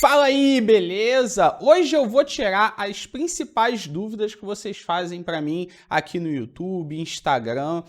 Fala aí, beleza? Hoje eu vou tirar as principais dúvidas que vocês fazem para mim aqui no YouTube, Instagram,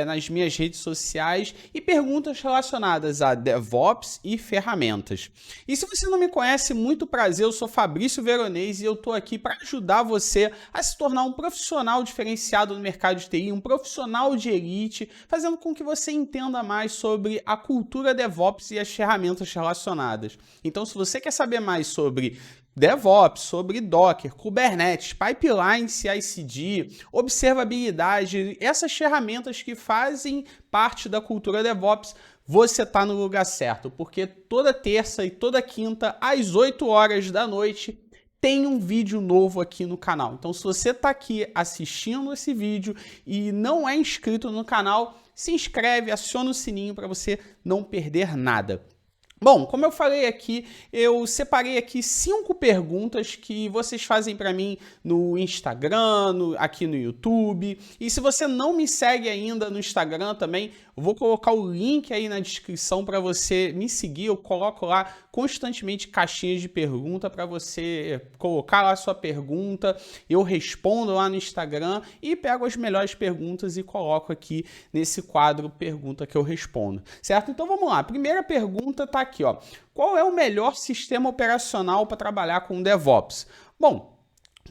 nas minhas redes sociais e perguntas relacionadas a DevOps e ferramentas. E se você não me conhece, muito prazer, eu sou Fabrício Veronese e eu estou aqui para ajudar você a se tornar um profissional diferenciado no mercado de TI, um profissional de elite, fazendo com que você entenda mais sobre a cultura DevOps e as ferramentas relacionadas. Então, se você quer saber mais sobre DevOps, sobre Docker, Kubernetes, Pipeline CI/CD, observabilidade, essas ferramentas que fazem parte da cultura DevOps, você está no lugar certo, porque toda terça e toda quinta, às 8 horas da noite, tem um vídeo novo aqui no canal. Então, se você está aqui assistindo esse vídeo e não é inscrito no canal, se inscreve, aciona o sininho para você não perder nada. Bom, como eu falei aqui, eu separei aqui 5 perguntas que vocês fazem para mim no Instagram, aqui no YouTube. E se você não me segue ainda no Instagram também, eu vou colocar o link aí na descrição para você me seguir. Eu coloco lá constantemente caixinhas de pergunta para você colocar lá a sua pergunta. Eu respondo lá no Instagram e pego as melhores perguntas e coloco aqui nesse quadro Pergunta que eu respondo, certo? Então vamos lá. A primeira pergunta está aqui, ó. Qual é o melhor sistema operacional para trabalhar com DevOps? Bom,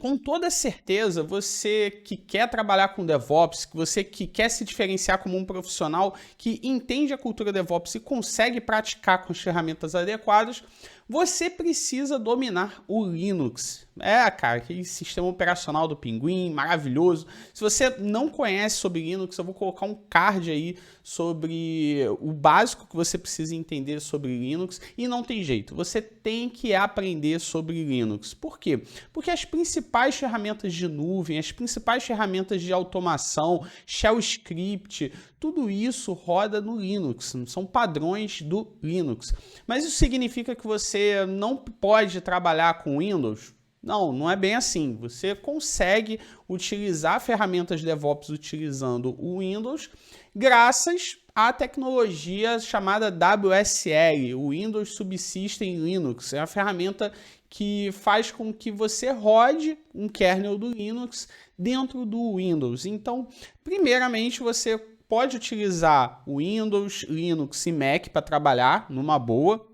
com toda certeza, você que quer trabalhar com DevOps, você que quer se diferenciar como um profissional que entende a cultura DevOps e consegue praticar com as ferramentas adequadas, você precisa dominar o Linux. Cara, aquele sistema operacional do Pinguim, maravilhoso. Se você não conhece sobre Linux, eu vou colocar um card aí sobre o básico que você precisa entender sobre Linux e não tem jeito, você tem que aprender sobre Linux. Por quê? Porque as principais ferramentas de nuvem, as principais ferramentas de automação, shell script, tudo isso roda no Linux, são padrões do Linux. Mas isso significa que você não pode trabalhar com Windows? Não, não é bem assim. Você consegue utilizar ferramentas DevOps utilizando o Windows graças à tecnologia chamada WSL, o Windows Subsystem Linux. É uma ferramenta que faz com que você rode um kernel do Linux dentro do Windows. Então, primeiramente, você pode utilizar o Windows, Linux e Mac para trabalhar numa boa,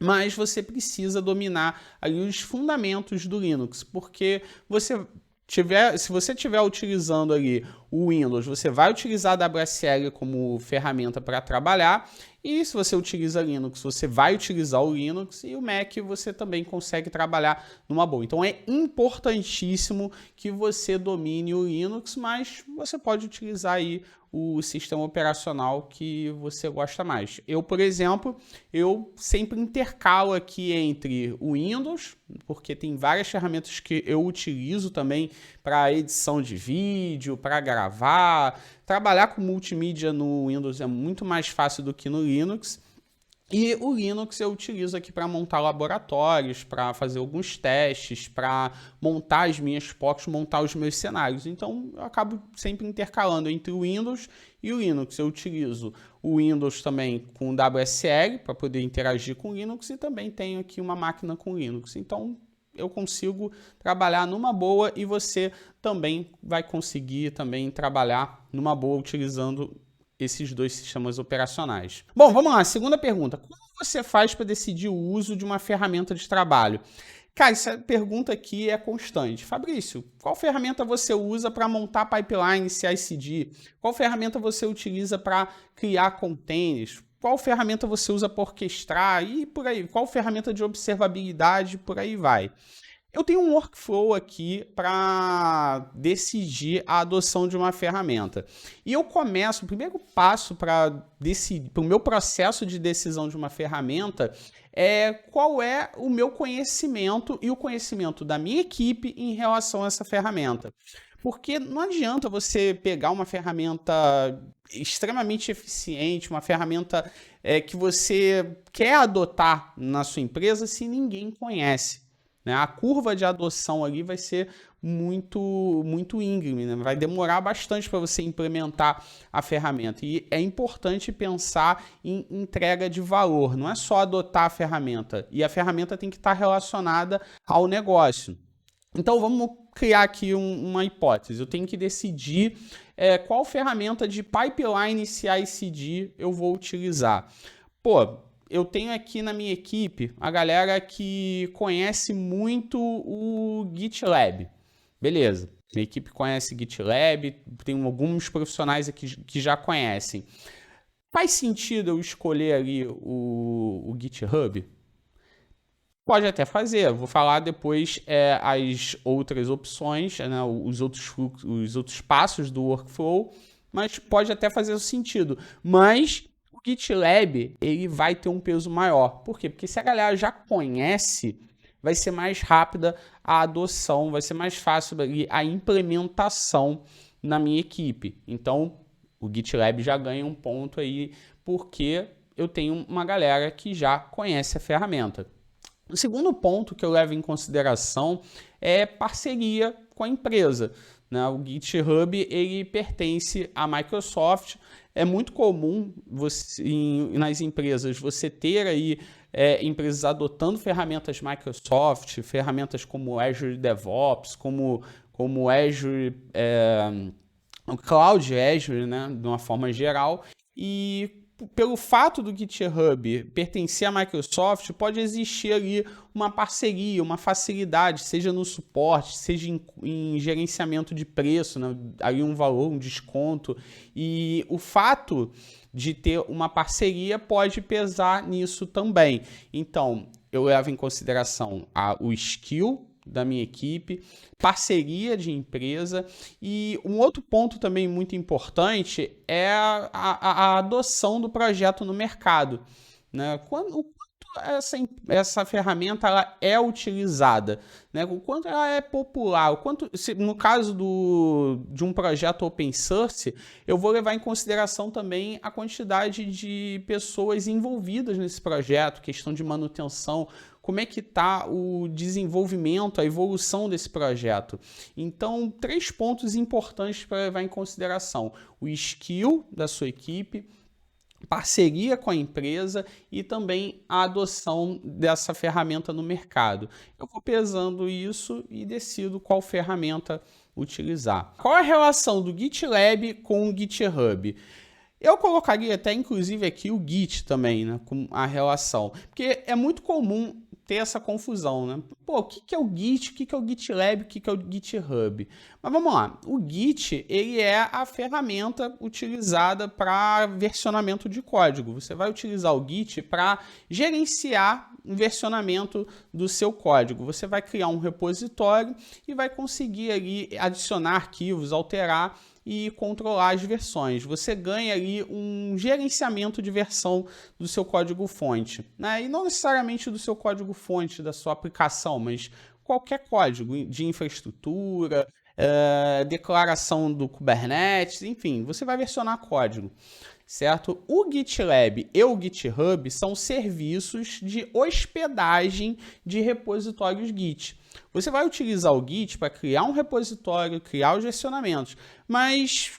mas você precisa dominar ali os fundamentos do Linux, porque se você estiver utilizando ali o Windows, você vai utilizar a WSL como ferramenta para trabalhar, e se você utiliza Linux, você vai utilizar o Linux, e o Mac você também consegue trabalhar numa boa. Então é importantíssimo que você domine o Linux, mas você pode utilizar aí o sistema operacional que você gosta mais. Eu, por exemplo, eu sempre intercalo aqui entre o Windows, porque tem várias ferramentas que eu utilizo também para edição de vídeo, para gravar. Trabalhar com multimídia no Windows é muito mais fácil do que no Linux. E o Linux eu utilizo aqui para montar laboratórios, para fazer alguns testes, para montar as minhas POCs, montar os meus cenários. Então, eu acabo sempre intercalando entre o Windows e o Linux. Eu utilizo o Windows também com WSL para poder interagir com o Linux e também tenho aqui uma máquina com Linux. Então, eu consigo trabalhar numa boa e você também vai conseguir também trabalhar numa boa utilizando esses dois sistemas operacionais. Bom, vamos lá, segunda pergunta. Como você faz para decidir o uso de uma ferramenta de trabalho? Cara, essa pergunta aqui é constante. Fabrício, qual ferramenta você usa para montar pipeline CI/CD? Qual ferramenta você utiliza para criar containers? Qual ferramenta você usa para orquestrar? E por aí, qual ferramenta de observabilidade? Por aí vai. Eu tenho um workflow aqui para decidir a adoção de uma ferramenta. E eu começo, o primeiro passo para o meu processo de decisão de uma ferramenta é qual é o meu conhecimento e o conhecimento da minha equipe em relação a essa ferramenta. Porque não adianta você pegar uma ferramenta extremamente eficiente, uma ferramenta que você quer adotar na sua empresa se ninguém conhece. né? A curva de adoção ali vai ser muito íngreme, né? Vai demorar bastante para você implementar a ferramenta. E é importante pensar em entrega de valor, não é só adotar a ferramenta. E a ferramenta tem que estar relacionada ao negócio. Então vamos criar aqui uma hipótese. Eu tenho que decidir qual ferramenta de pipeline CI/CD eu vou utilizar. Pô, eu tenho aqui na minha equipe a galera que conhece muito o GitLab. Beleza, minha equipe conhece GitLab, tem alguns profissionais aqui que já conhecem. Faz sentido eu escolher ali o GitHub? Pode até fazer, eu vou falar depois as outras opções, né, os outros passos do workflow, mas pode até fazer sentido. Mas o GitLab ele vai ter um peso maior. Por quê? Porque se a galera já conhece, vai ser mais rápida a adoção, vai ser mais fácil a implementação na minha equipe. Então, o GitLab já ganha um ponto aí, porque eu tenho uma galera que já conhece a ferramenta. O segundo ponto que eu levo em consideração é parceria com a empresa, né? O GitHub ele pertence à Microsoft. É muito comum nas empresas você ter aí empresas adotando ferramentas Microsoft, ferramentas como Azure DevOps, como Azure, o Cloud Azure, né, de uma forma geral, e pelo fato do GitHub pertencer à Microsoft, pode existir ali uma parceria, uma facilidade, seja no suporte, seja em gerenciamento de preço, né? Ali um valor, um desconto. E o fato de ter uma parceria pode pesar nisso também. Então, eu levo em consideração o skill da minha equipe, parceria de empresa, e um outro ponto também muito importante é a adoção do projeto no mercado, né? O quanto essa ferramenta ela é utilizada, né? O quanto ela é popular, o quanto, no caso de um projeto open source, eu vou levar em consideração também a quantidade de pessoas envolvidas nesse projeto, questão de manutenção, como é que está o desenvolvimento, a evolução desse projeto. Então, 3 pontos importantes para levar em consideração: o skill da sua equipe, parceria com a empresa e também a adoção dessa ferramenta no mercado. Eu vou pesando isso e decido qual ferramenta utilizar. Qual é a relação do GitLab com o GitHub? Eu colocaria até, inclusive, aqui o Git também, né, com a relação, porque é muito comum ter essa confusão, né? Pô, o que é o Git, o que é o GitLab, o que é o GitHub? Mas vamos lá, o Git, ele é a ferramenta utilizada para versionamento de código. Você vai utilizar o Git para gerenciar o versionamento do seu código. Você vai criar um repositório e vai conseguir ali adicionar arquivos, alterar e controlar as versões. Você ganha ali um gerenciamento de versão do seu código-fonte, né? E não necessariamente do seu código-fonte, da sua aplicação, mas qualquer código de infraestrutura, declaração do Kubernetes, enfim, você vai versionar código, certo? O GitLab e o GitHub são serviços de hospedagem de repositórios Git. Você vai utilizar o Git para criar um repositório, criar os versionamentos, mas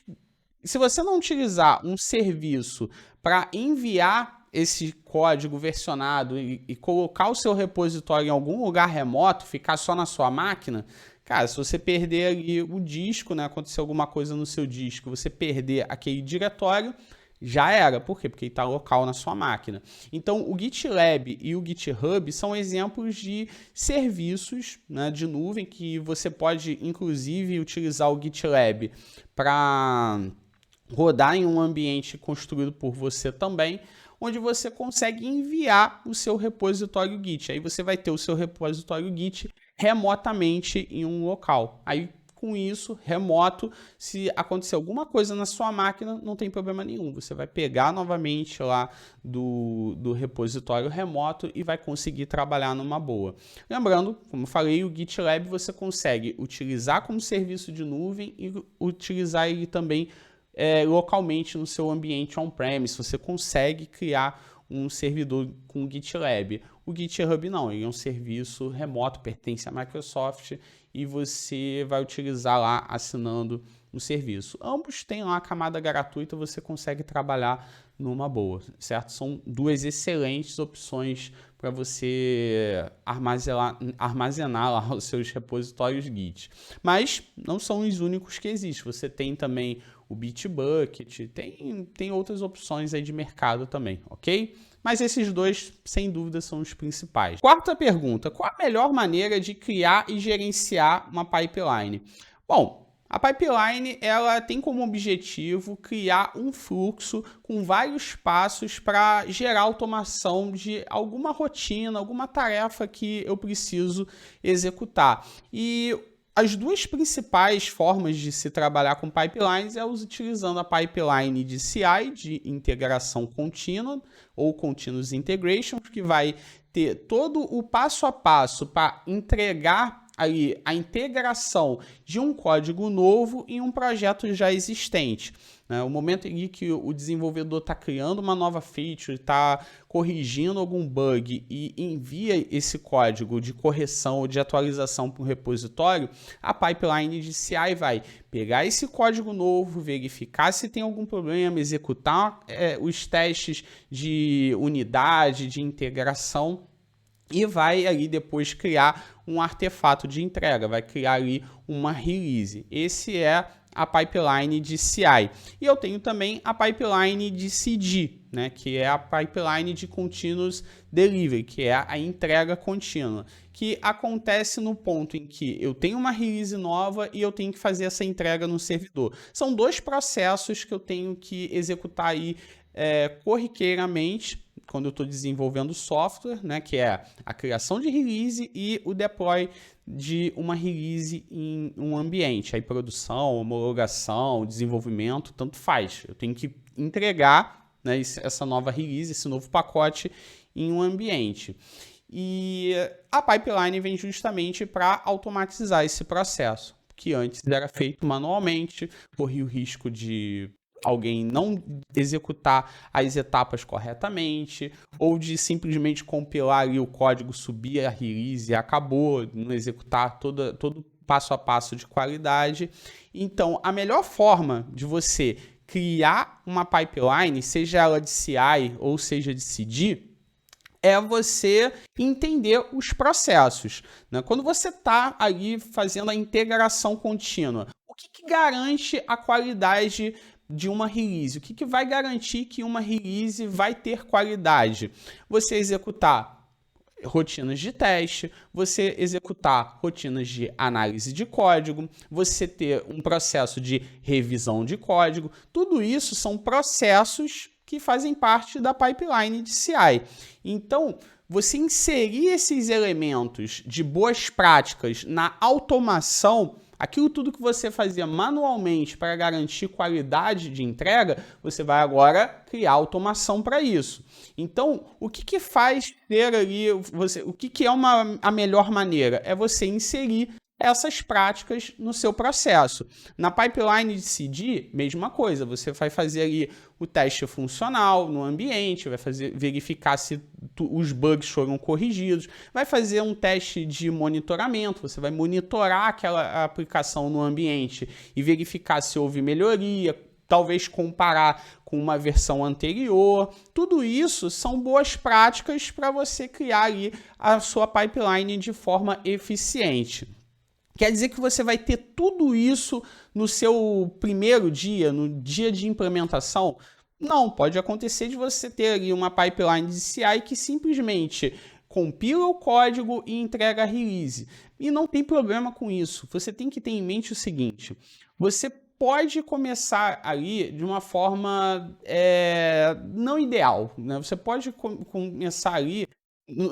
se você não utilizar um serviço para enviar esse código versionado e colocar o seu repositório em algum lugar remoto, ficar só na sua máquina, cara, se você perder ali o disco, né, acontecer alguma coisa no seu disco, você perder aquele diretório, já era. Por quê? Porque ele está local na sua máquina. Então, o GitLab e o GitHub são exemplos de serviços, né, de nuvem que você pode, inclusive, utilizar o GitLab para rodar em um ambiente construído por você também, onde você consegue enviar o seu repositório Git. Aí você vai ter o seu repositório Git remotamente em um local. Aí, com isso, remoto, se acontecer alguma coisa na sua máquina, não tem problema nenhum. Você vai pegar novamente lá do repositório remoto e vai conseguir trabalhar numa boa. Lembrando, como eu falei, o GitLab você consegue utilizar como serviço de nuvem e utilizar ele também localmente no seu ambiente on-premise. Você consegue criar um servidor com GitLab. O GitHub não, ele é um serviço remoto, pertence à Microsoft e você vai utilizar lá assinando um serviço. Ambos têm lá a camada gratuita, você consegue trabalhar numa boa, certo? São duas excelentes opções para você armazenar lá os seus repositórios Git. Mas não são os únicos que existem. Você tem também o Bitbucket, tem outras opções aí de mercado também, ok? Mas esses dois, sem dúvida, são os principais. Quarta pergunta, qual a melhor maneira de criar e gerenciar uma pipeline? Bom, a pipeline ela tem como objetivo criar um fluxo com vários passos para gerar automação de alguma rotina, alguma tarefa que eu preciso executar. E as duas principais formas de se trabalhar com pipelines é utilizando a pipeline de CI, de integração contínua, ou Continuous Integration, que vai ter todo o passo a passo para entregar aí a integração de um código novo em um projeto já existente. O momento em que o desenvolvedor está criando uma nova feature, está corrigindo algum bug e envia esse código de correção ou de atualização para o repositório, a pipeline de CI vai pegar esse código novo, verificar se tem algum problema, executar os testes de unidade, de integração, e vai ali depois criar um artefato de entrega, vai criar ali uma release. Esse é a pipeline de CI. E eu tenho também a pipeline de CD, né, que é a pipeline de Continuous Delivery, que é a entrega contínua, que acontece no ponto em que eu tenho uma release nova e eu tenho que fazer essa entrega no servidor. São dois processos que eu tenho que executar aí corriqueiramente, quando eu estou desenvolvendo software, né, que é a criação de release e o deploy de uma release em um ambiente. Aí produção, homologação, desenvolvimento, tanto faz. Eu tenho que entregar, né, essa nova release, esse novo pacote em um ambiente. E a pipeline vem justamente para automatizar esse processo, que antes era feito manualmente, corria o risco de alguém não executar as etapas corretamente, ou de simplesmente compilar ali o código, subir a release e acabou, não executar todo passo a passo de qualidade. Então, a melhor forma de você criar uma pipeline, seja ela de CI ou seja de CD, é você entender os processos, né? Quando você está ali fazendo a integração contínua, o que garante a qualidade de uma release? O que vai garantir que uma release vai ter qualidade? Você executar rotinas de teste, você executar rotinas de análise de código, você ter um processo de revisão de código. Tudo isso são processos que fazem parte da pipeline de CI. Então, você inserir esses elementos de boas práticas na automação, aquilo tudo que você fazia manualmente para garantir qualidade de entrega, você vai agora criar automação para isso. Então, o que faz ter ali, o que é a melhor maneira? É você inserir essas práticas no seu processo. Na pipeline de CD, mesma coisa, você vai fazer ali o teste funcional no ambiente, vai verificar se os bugs foram corrigidos, vai fazer um teste de monitoramento, você vai monitorar aquela aplicação no ambiente e verificar se houve melhoria, talvez comparar com uma versão anterior. Tudo isso são boas práticas para você criar ali a sua pipeline de forma eficiente. Quer dizer que você vai ter tudo isso no seu primeiro dia, no dia de implementação? Não, pode acontecer de você ter ali uma pipeline de CI que simplesmente compila o código e entrega a release. E não tem problema com isso. Você tem que ter em mente o seguinte: você pode começar ali de uma forma não ideal, né? Você pode começar ali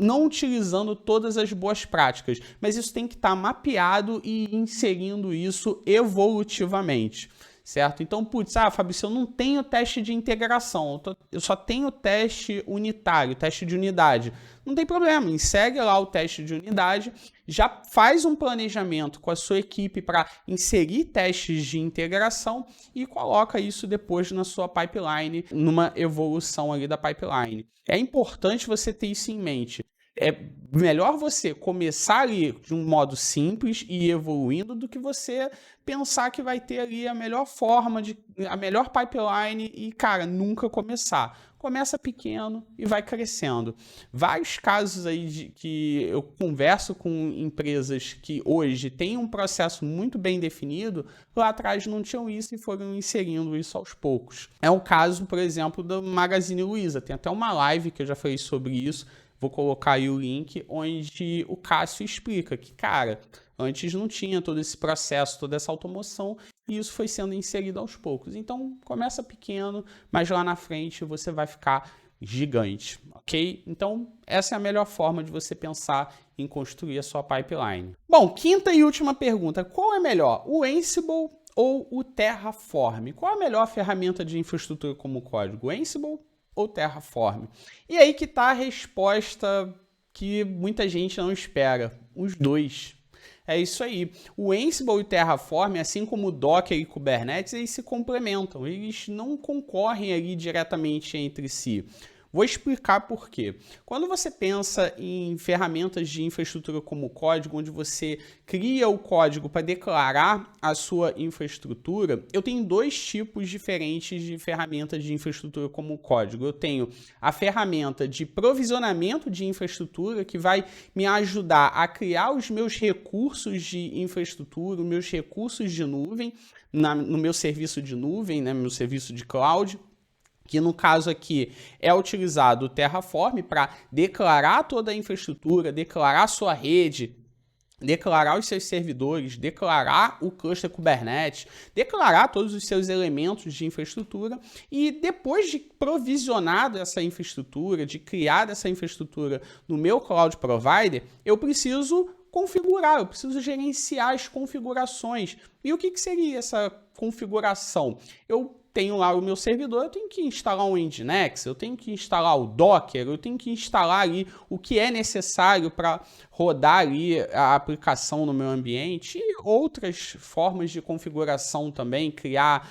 não utilizando todas as boas práticas, mas isso tem que estar mapeado e inserindo isso evolutivamente, certo? Então, putz, Fabrício, eu não tenho teste de integração, eu só tenho teste unitário, teste de unidade. Não tem problema, segue lá o teste de unidade, já faz um planejamento com a sua equipe para inserir testes de integração e coloca isso depois na sua pipeline, numa evolução ali da pipeline. É importante você ter isso em mente. É melhor você começar ali de um modo simples e ir evoluindo do que você pensar que vai ter ali a melhor forma, a melhor pipeline e, cara, nunca começar. Começa pequeno e vai crescendo. Vários casos aí que eu converso com empresas que hoje têm um processo muito bem definido, lá atrás não tinham isso e foram inserindo isso aos poucos. É o caso, por exemplo, do Magazine Luiza. Tem até uma live que eu já falei sobre isso. Vou colocar aí o link onde o Cássio explica que, cara, antes não tinha todo esse processo, toda essa automação, e isso foi sendo inserido aos poucos. Então, começa pequeno, mas lá na frente você vai ficar gigante, ok? Então, essa é a melhor forma de você pensar em construir a sua pipeline. Bom, quinta e última pergunta. Qual é melhor, o Ansible ou o Terraform? Qual a melhor ferramenta de infraestrutura como código, o Ansible ou Terraform? E aí que está a resposta que muita gente não espera. Os dois. É isso aí. O Ansible e o Terraform, assim como o Docker e Kubernetes, eles se complementam. Eles não concorrem ali diretamente entre si. Vou explicar por quê. Quando você pensa em ferramentas de infraestrutura como código, onde você cria o código para declarar a sua infraestrutura, eu tenho dois tipos diferentes de ferramentas de infraestrutura como código. Eu tenho a ferramenta de provisionamento de infraestrutura, que vai me ajudar a criar os meus recursos de infraestrutura, os meus recursos de nuvem, no meu serviço de nuvem, né, meu serviço de cloud, que no caso aqui é utilizado o Terraform para declarar toda a infraestrutura, declarar a sua rede, declarar os seus servidores, declarar o cluster Kubernetes, declarar todos os seus elementos de infraestrutura e depois de provisionado essa infraestrutura, de criar essa infraestrutura no meu cloud provider, eu preciso configurar, eu preciso gerenciar as configurações. E o que seria essa configuração? Eu tenho lá o meu servidor, eu tenho que instalar um Nginx, eu tenho que instalar o Docker, eu tenho que instalar ali o que é necessário para rodar ali a aplicação no meu ambiente e outras formas de configuração também, criar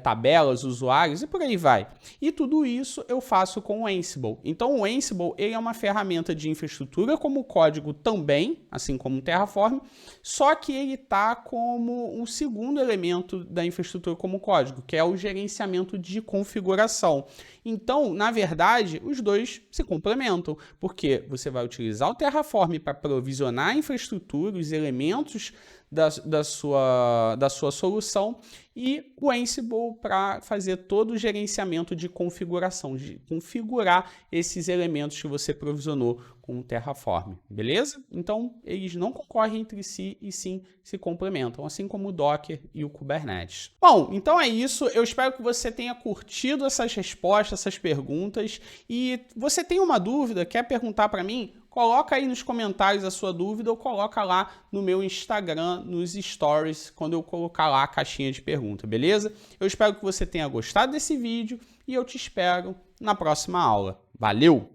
tabelas, usuários e por aí vai. E tudo isso eu faço com o Ansible. Então o Ansible ele é uma ferramenta de infraestrutura como código também, assim como o Terraform, só que ele está como um segundo elemento da infraestrutura como código, que é o gerenciamento de configuração. Então, na verdade, os dois se complementam, porque você vai utilizar o Terraform para provisionar a infraestrutura, os elementos da sua solução e o Ansible para fazer todo o gerenciamento de configuração, de configurar esses elementos que você provisionou com o Terraform, beleza? Então, eles não concorrem entre si e sim se complementam, assim como o Docker e o Kubernetes. Bom, então é isso. Eu espero que você tenha curtido essas respostas, essas perguntas. E você tem uma dúvida, quer perguntar para mim? Coloca aí nos comentários a sua dúvida ou coloca lá no meu Instagram, nos stories, quando eu colocar lá a caixinha de pergunta, beleza? Eu espero que você tenha gostado desse vídeo e eu te espero na próxima aula. Valeu!